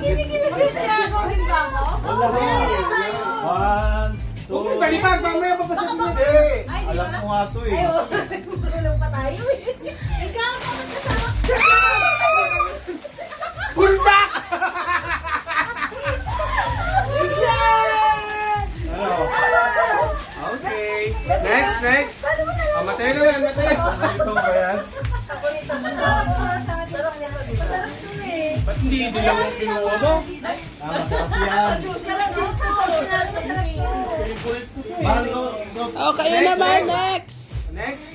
Kinikilig niya ako. Hindi ba ako? Wala ba? 1, 2. Okay, balibag. Mamaya papasabi niya. Hindi. Alam ko nga to eh. Tulong pa tayo eh. Ikaw, bakit kasama? Buldak! Ano? Okay. Next. Oh, matay naman, matay. Ito ba yan? Sarap niya. Masarap to eh. Ba't hindi dalawang kinuha mo? Masarap yan. Sarap dito. Masarap to. Mahal ko. Oh, kayo Next, naman, next. next.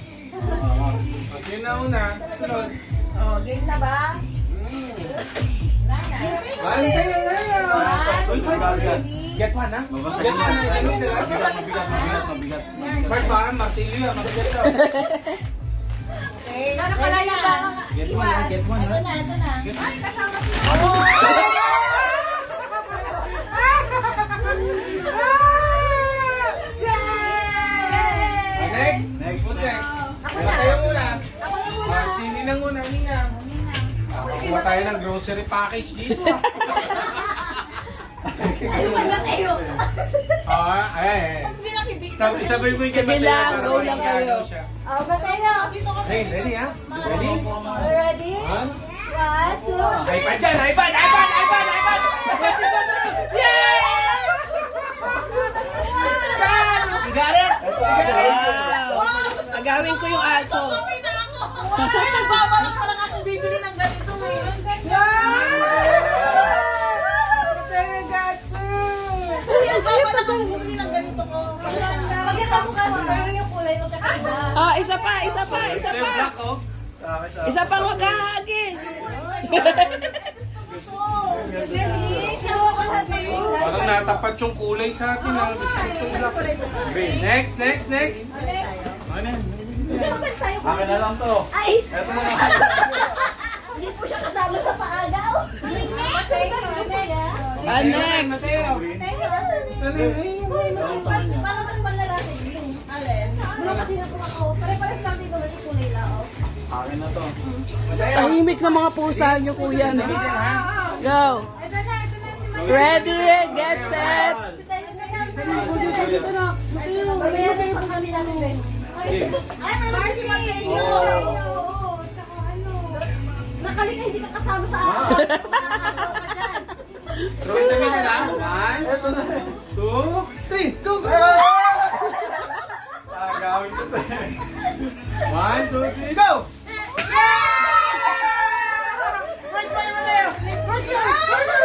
O, sino na una? Sunod. Oh, game na ba? Get one, ha? Mabasa Get one, yan. ha? Ito na. Mabigat. First, baka martilyo, ha? Mabigat ka. Sana kalaya ba? Get one, ha? Get one, ha? Ito na. Ay, kasama si Next. Next. Who's next? Tayo muna. Si Ninang muna, Ninang. Kuha tayo ng grocery package dito, ha? Ay, wala tayo. Sabay mo yung Sige kay lang, Mateo go para lang magkano kayo. siya. Oh, ba tayo? Hey, ready, ha? Ready? Ready? One. 1, 2. iPad dyan! iPad! Got it? Wow. Agawin ko yung aso. Ay, nagbabalak pa lang akong bibili ng ganito eh. Nagbabalak akong bibili ng ganito ko. Magkita mo kasi pero yung kulay magkakaiba. Ah, isa pa. Ito yung black, oh. Isa pang maghahagis. Parang natapat yung kulay sa atin, ha? Okay, next. Ano yan? Akin na lang to. Ay! Ito na lang. Hindi po siya kasama sa paagaw. Ah, next. Mateo. Sana yun? Para mas malalasin yung alin. Ano kasi na po ako. Pare-pares lang dito na yung kulay lao. Akin na to. Tahimik na mga pusa nyo, kuya, no? Go. Ready, get set. Ay, may Marcy Mateo! Nakalika, hindi ka kasama sa ako. Nakakaw ka dyan. Throw it na lang. One.